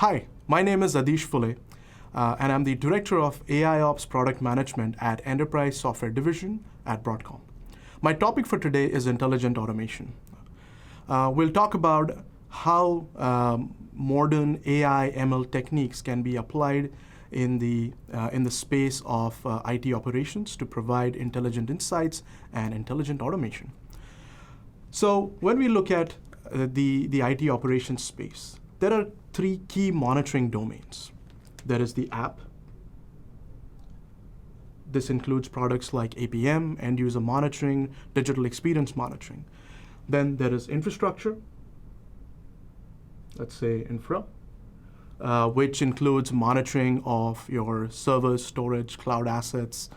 Hi, my name is Adeesh Fulay, and I'm the Director of AIOps Product Management at Enterprise Software Division at Broadcom. My topic for today is intelligent automation. We'll talk about how modern AI ML techniques can be applied in the space of IT operations to provide intelligent insights and intelligent automation. So when we look at the IT operations space, there are three key monitoring domains. There is the app. This includes products like APM, end user monitoring, digital experience monitoring. Then there is infrastructure, let's say infra, which includes monitoring of your servers, storage, cloud assets,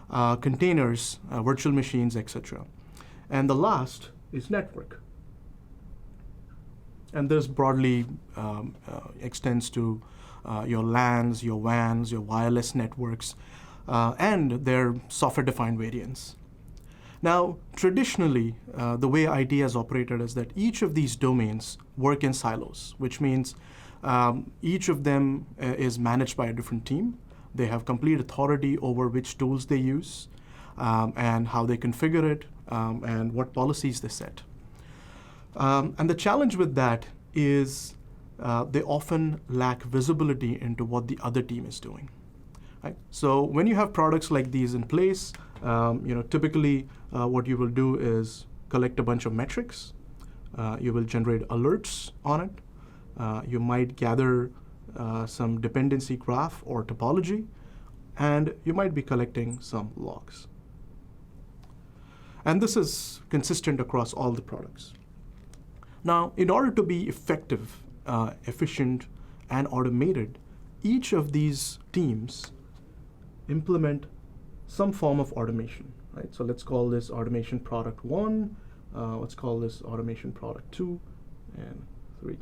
containers, virtual machines, etc. And the last is network. And this broadly extends to your LANs, your WANs, your wireless networks, and their software-defined variants. Now, traditionally, the way IT has operated is that each of these domains work in silos, which means each of them is managed by a different team. They have complete authority over which tools they use and how they configure it and what policies they set. And the challenge with that is they often lack visibility into what the other team is doing. Right? So when you have products like these in place, typically what you will do is collect a bunch of metrics. You will generate alerts on it. You might gather some dependency graph or topology, and you might be collecting some logs. And this is consistent across all the products. Now, in order to be effective, efficient, and automated, each of these teams implement some form of automation. Right? So let's call this automation product 1. Let's call this automation product 2 and 3.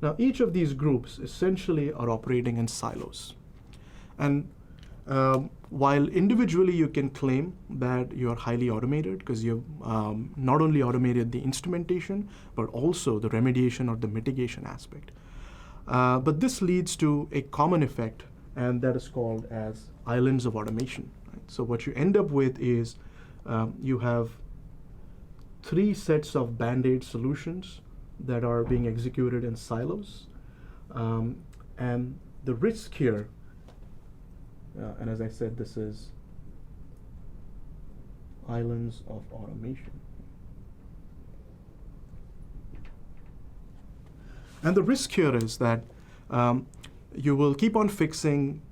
Now, each of these groups essentially are operating in silos. And while individually you can claim that you're highly automated because you've not only automated the instrumentation, but also the remediation or the mitigation aspect. But this leads to a common effect, and that is called as islands of automation. Right? So what you end up with is you have 3 sets of Band-Aid solutions that are being executed in silos. And the risk here, and as I said, this is islands of automation. And the risk here is that you will keep on fixing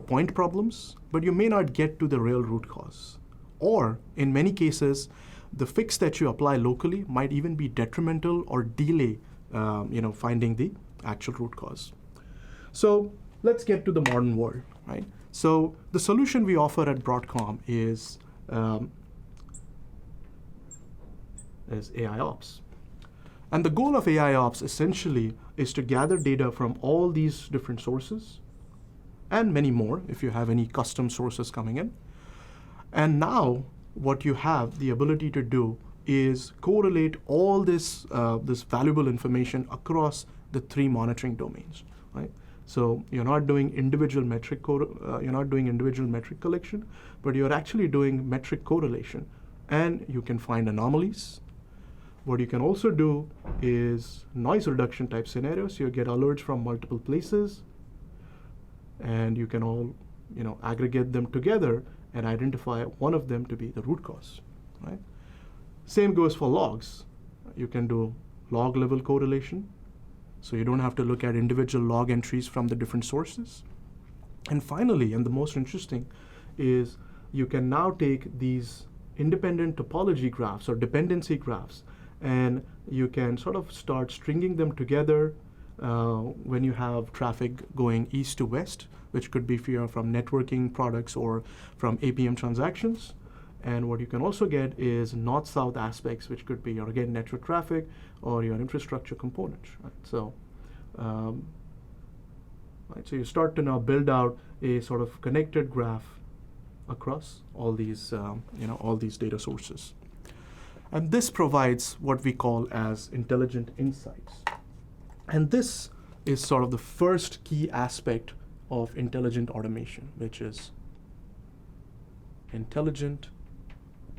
point problems, but you may not get to the real root cause. Or in many cases, the fix that you apply locally might even be detrimental or delay finding the actual root cause. So let's get to the modern world, right? So the solution we offer at Broadcom is AIOps. And the goal of AIOps essentially is to gather data from all these different sources and many more if you have any custom sources coming in. And now what you have the ability to do is correlate all this valuable information across the 3 monitoring domains, right? So you're not doing individual metric collection, but you're actually doing metric correlation, and you can find anomalies. What you can also do is noise reduction type scenarios. You get alerts from multiple places, and you can all aggregate them together and identify one of them to be the root cause. Right? Same goes for logs. You can do log level correlation. So you don't have to look at individual log entries from the different sources. And finally, and the most interesting, is you can now take these independent topology graphs or dependency graphs, and you can sort of start stringing them together when you have traffic going east to west, which could be from networking products or from APM transactions. And what you can also get is north-south aspects, which could be your, again, network traffic or your infrastructure components. Right? So, so you start to now build out a sort of connected graph across all these, all these data sources. And this provides what we call as intelligent insights. And this is sort of the first key aspect of intelligent automation, which is intelligent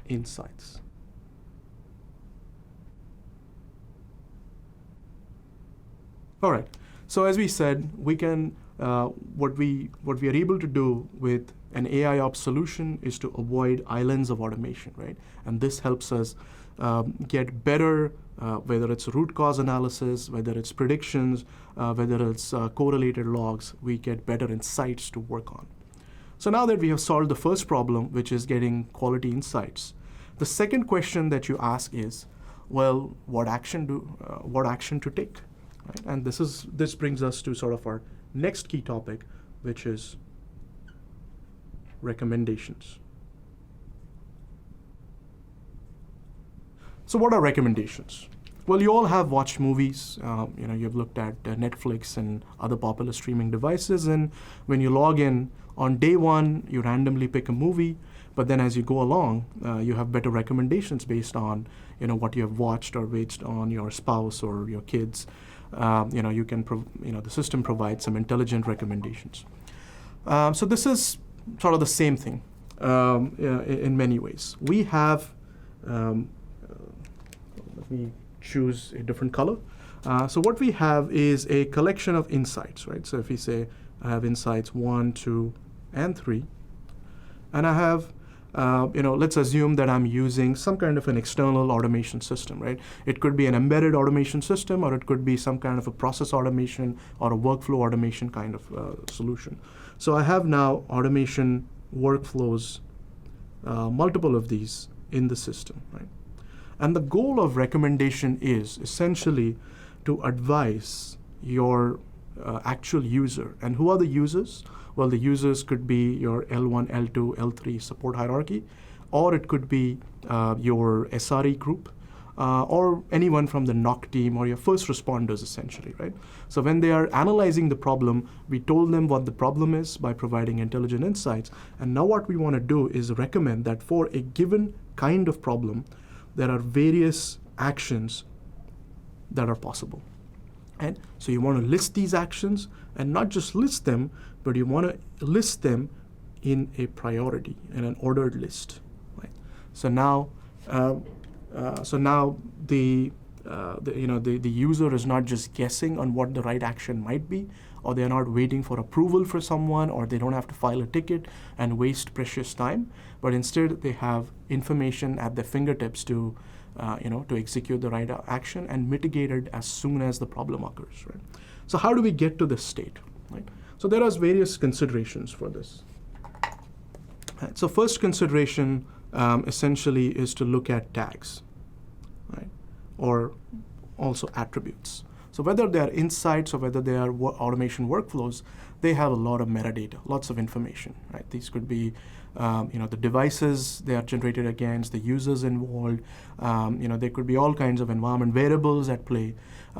insights. All right. So as we said, we can what we are able to do with an AIOps solution is to avoid islands of automation, right? And this helps us get better, whether it's root cause analysis, whether it's predictions, whether it's correlated logs, we get better insights to work on. So now that we have solved the first problem, which is getting quality insights, the second question that you ask is, well, what action to take? Right? And this brings us to sort of our next key topic, which is recommendations. So what are recommendations? Well, you all have watched movies. You've looked at Netflix and other popular streaming devices, and when you log in on day one, you randomly pick a movie. But then as you go along, you have better recommendations based on what you have watched or based on your spouse or your kids. The system provides some intelligent recommendations. So this is sort of the same thing in many ways. We have, let me choose a different color. So what we have is a collection of insights, right? So if we say I have insights 1, 2, and 3, and I have let's assume that I'm using some kind of an external automation system, right? It could be an embedded automation system, or it could be some kind of a process automation or a workflow automation kind of solution. So I have now automation workflows, multiple of these in the system, right? And the goal of recommendation is essentially to advise your actual user. And who are the users? Well, the users could be your L1, L2, L3 support hierarchy, or it could be your SRE group, or anyone from the NOC team or your first responders, essentially, right? So when they are analyzing the problem, we told them what the problem is by providing intelligent insights. And now what we want to do is recommend that for a given kind of problem, there are various actions that are possible. And so you want to list these actions, and not just list them, but you want to list them in a priority, in an ordered list, right? So now, the user is not just guessing on what the right action might be, or they're not waiting for approval for someone, or they don't have to file a ticket and waste precious time, but instead they have information at their fingertips to execute the right action and mitigate it as soon as the problem occurs, right? So how do we get to this state, right? So there are various considerations for this. Right. So first consideration essentially is to look at tags, right? Or also attributes. So whether they are insights or whether they are automation workflows, they have a lot of metadata, lots of information, right? These could be the devices they are generated against, the users involved. There could be all kinds of environment variables at play.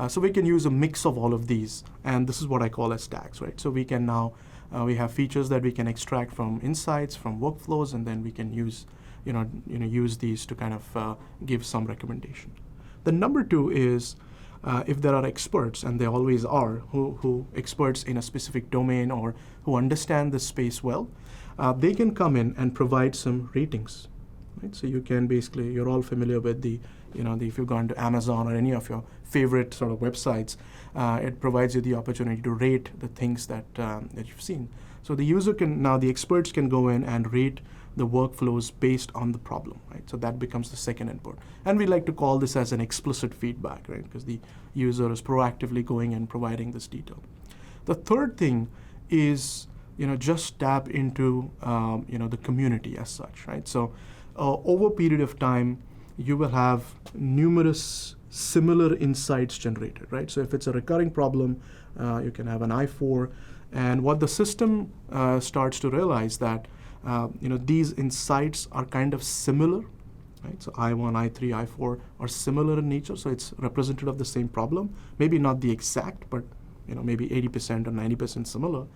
So we can use a mix of all of these, and this is what I call as tags, right? So we can now we have features that we can extract from insights, from workflows, and then we can use use these to kind of give some recommendation. The number two is if there are experts, and they always are, who experts in a specific domain or who understand the space well, they can come in and provide some ratings, right? So you can basically, you're all familiar with if you've gone to Amazon or any of your favorite sort of websites, it provides you the opportunity to rate the things that you've seen. So the user can, now the experts can go in and rate the workflows based on the problem, right? So that becomes the second input. And we like to call this as an explicit feedback, right? Because the user is proactively going and providing this detail. The third thing is, just tap into, the community as such, right? So over a period of time, you will have numerous similar insights generated, right? So if it's a recurring problem, you can have an I4, and what the system starts to realize that these insights are kind of similar, right? So I1, I3, I4 are similar in nature, so it's representative of the same problem. Maybe not the exact, but maybe 80% or 90% similar.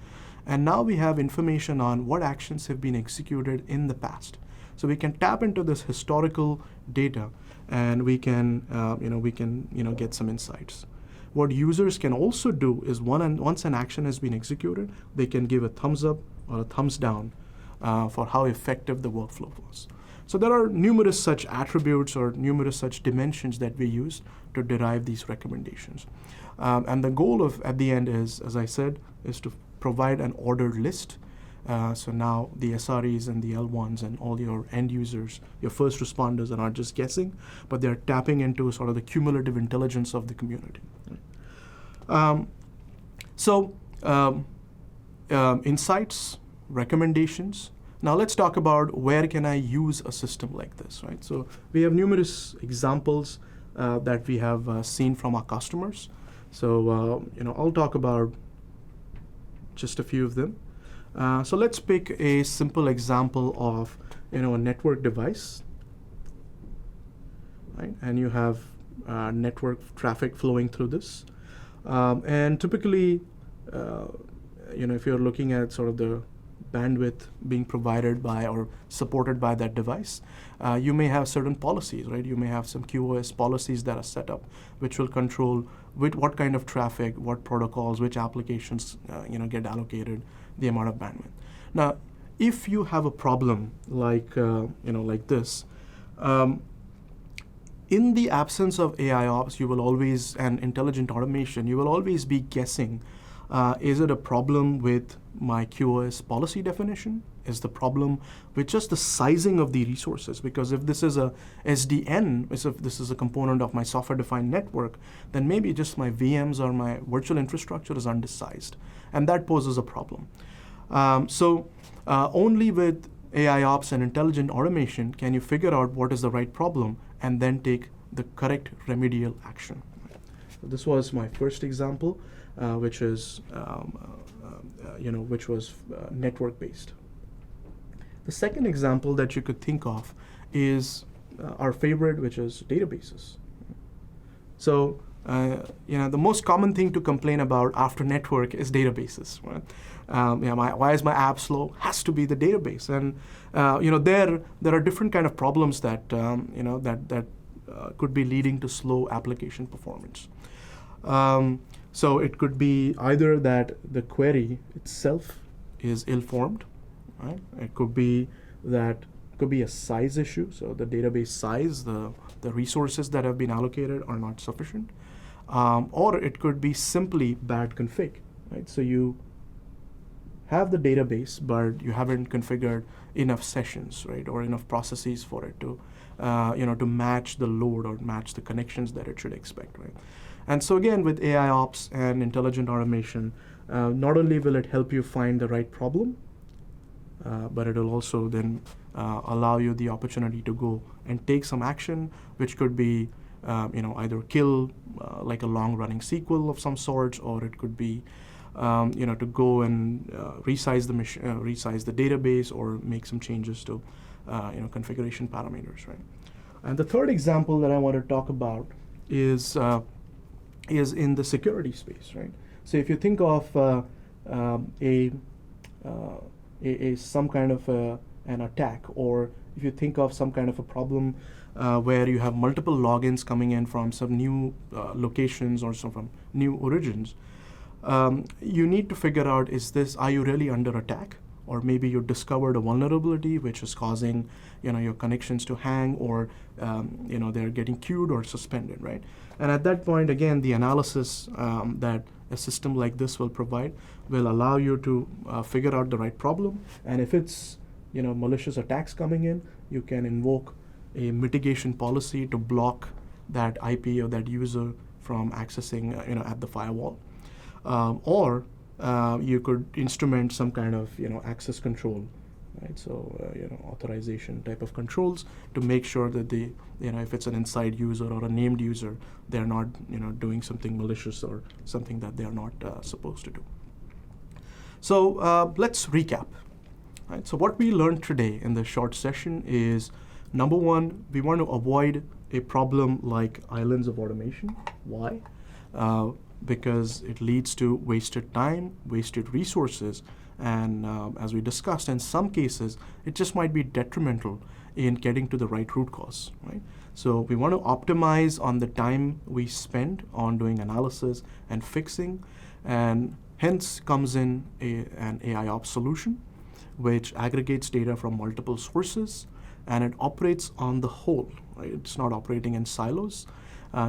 And now we have information on what actions have been executed in the past. So we can tap into this historical data, and we can get some insights. what users can also do is once an action has been executed, they can give a thumbs up or a thumbs down for how effective the workflow was. So there are numerous such attributes or numerous such dimensions that we use to derive these recommendations. And the goal at the end is, as I said, is to provide an ordered list. So now the SREs and the L1s and all your end users, your first responders are not just guessing, but they're tapping into sort of the cumulative intelligence of the community. Insights, recommendations. Now let's talk about where can I use a system like this, right? So we have numerous examples that we have seen from our customers. So I'll talk about just a few of them. So let's pick a simple example of a network device, right? And you have network traffic flowing through this. And typically, if you're looking at sort of the bandwidth being provided by or supported by that device, you may have certain policies, right? You may have some QoS policies that are set up, which will control what kind of traffic, what protocols, which applications, get allocated the amount of bandwidth. Now, if you have a problem like this, in the absence of AIOps, you will always, and intelligent automation, you will always be guessing, is it a problem with my QoS policy definition? Is the problem with just the sizing of the resources? Because if this is a SDN, if this is a component of my software-defined network, then maybe just my VMs or my virtual infrastructure is undersized, and that poses a problem. Only with AIOps and intelligent automation can you figure out what is the right problem and then take the correct remedial action. So this was my first example, which is network-based. The second example that you could think of is our favorite, which is databases. So the most common thing to complain about after network is databases. Right? Why is my app slow? Has to be the database, and there are different kind of problems that could be leading to slow application performance. So it could be either that the query itself is ill-formed, right? It could be a size issue, so the database size, the resources that have been allocated are not sufficient, or it could be simply bad config, right? So you have the database, but you haven't configured enough sessions, right, or enough processes for it to, to match the load or match the connections that it should expect, right? And so again, with AIOps and intelligent automation, not only will it help you find the right problem, but it will also then allow you the opportunity to go and take some action, which could be, either kill like a long-running SQL of some sorts, or it could be, to go and resize the database or make some changes to, configuration parameters, right? And the third example that I want to talk about is in the security space, right? So if you think of some kind of an attack, or if you think of some kind of a problem where you have multiple logins coming in from some new locations or some from new origins, you need to figure out, are you really under attack? Or maybe you discovered a vulnerability which is causing, your connections to hang, or they're getting queued or suspended, right? And at that point, again, the analysis that a system like this will provide will allow you to figure out the right problem. And if it's malicious attacks coming in, you can invoke a mitigation policy to block that IP or that user from accessing at the firewall, or you could instrument some kind of access control, right? So authorization type of controls to make sure that if it's an inside user or a named user, they're not doing something malicious or something that they're not supposed to do. So let's recap. Right? So what we learned today in this short session is, number one, we want to avoid a problem like islands of automation. Why? Because it leads to wasted time, wasted resources, and as we discussed, in some cases, it just might be detrimental in getting to the right root cause, right? So we want to optimize on the time we spend on doing analysis and fixing, and hence comes in an AIOps solution, which aggregates data from multiple sources, and it operates on the whole, right? It's not operating in silos.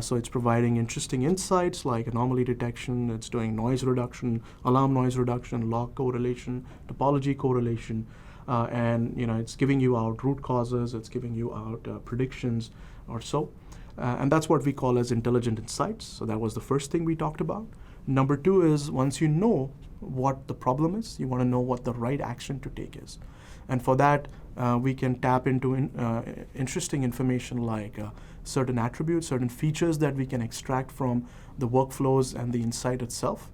So it's providing interesting insights like anomaly detection, it's doing noise reduction, alarm noise reduction, log correlation, topology correlation, and it's giving you out root causes, it's giving you out predictions or so. And that's what we call as intelligent insights. So that was the first thing we talked about. Number two is, once you know what the problem is, you want to know what the right action to take is. And for that, we can tap into interesting information like certain attributes, certain features that we can extract from the workflows and the insight itself.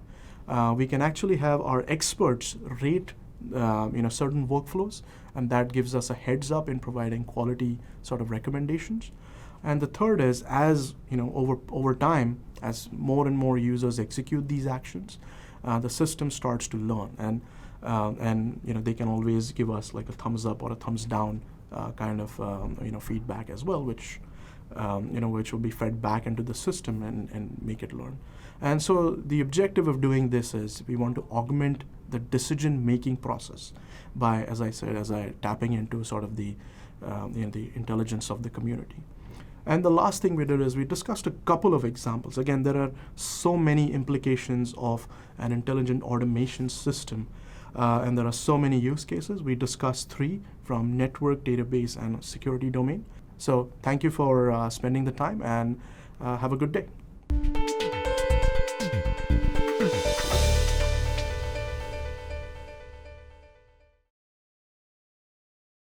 We can actually have our experts rate certain workflows, and that gives us a heads up in providing quality sort of recommendations. And the third is, as over time, as more and more users execute these actions, the system starts to learn, and they can always give us like a thumbs up or a thumbs down kind of feedback as well, which will be fed back into the system and make it learn. And so the objective of doing this is we want to augment the decision-making process by, as I said, tapping into sort of the intelligence of the community. And the last thing we did is we discussed a couple of examples. Again, there are so many implications of an intelligent automation system, and there are so many use cases. We discussed 3 from network, database, and security domain. So thank you for spending the time, and have a good day.